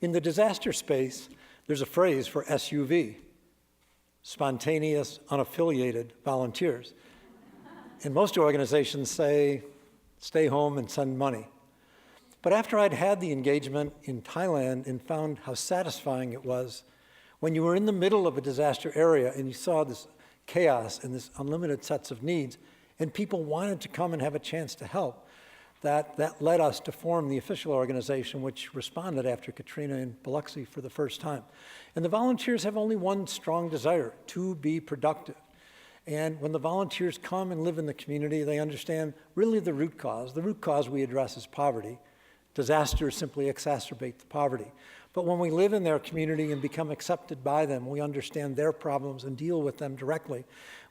In the disaster space, there's a phrase for SUV, spontaneous, unaffiliated volunteers. And most organizations say, stay home and send money. But after I'd had the engagement in Thailand and found how satisfying it was, when you were in the middle of a disaster area and you saw this chaos and this unlimited sets of needs, and people wanted to come and have a chance to help, that led us to form the official organization which responded after Katrina in Biloxi for the first time. And the volunteers have only one strong desire, to be productive. And when the volunteers come and live in the community, they understand really the root cause. The root cause we address is poverty. Disasters simply exacerbate the poverty. But when we live in their community and become accepted by them, we understand their problems and deal with them directly.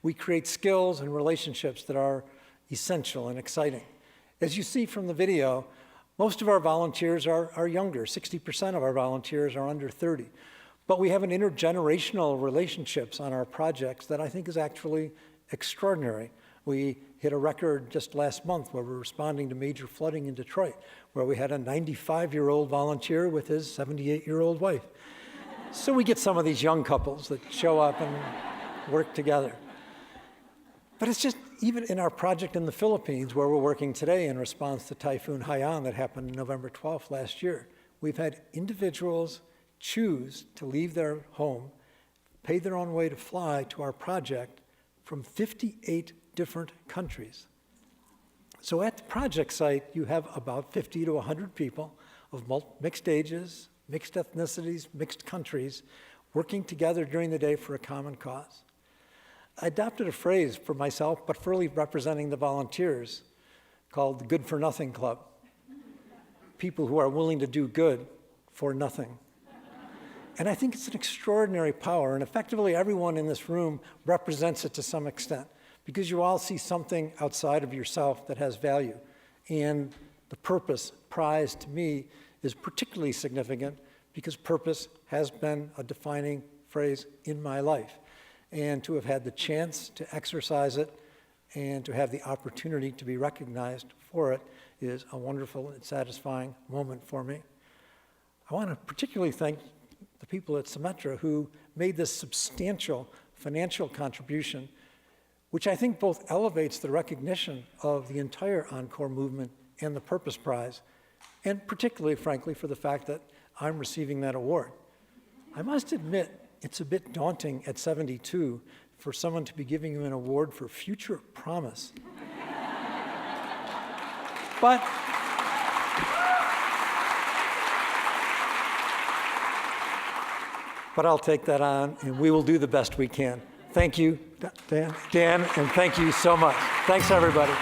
We create skills and relationships that are essential and exciting. As you see from the video, most of our volunteers are younger. 60% of our volunteers are under 30. But we have an intergenerational relationships on our projects that I think is actually extraordinary. We hit a record just last month where we're responding to major flooding in Detroit, where we had a 95-year-old volunteer with his 78-year-old wife. So we get some of these young couples that show up and work together. But it's just, even in our project in the Philippines, where we're working today in response to Typhoon Haiyan that happened November 12th last year, we've had individuals choose to leave their home, pay their own way to fly to our project from 58 different countries. So at the project site, you have about 50 to 100 people of mixed ages, mixed ethnicities, mixed countries, working together during the day for a common cause. I adopted a phrase for myself, but fully representing the volunteers, called the Good for Nothing Club. People who are willing to do good for nothing. And I think it's an extraordinary power, and effectively everyone in this room represents it to some extent, because you all see something outside of yourself that has value. And the purpose prize to me is particularly significant because purpose has been a defining phrase in my life. And to have had the chance to exercise it and to have the opportunity to be recognized for it is a wonderful and satisfying moment for me. I want to particularly thank the people at Symetra who made this substantial financial contribution, which I think both elevates the recognition of the entire Encore movement and the Purpose Prize, and particularly, frankly, for the fact that I'm receiving that award. I must admit, it's a bit daunting at 72 for someone to be giving you an award for future promise. But I'll take that on, and we will do the best we can. Thank you, Dan, and thank you so much. Thanks, everybody.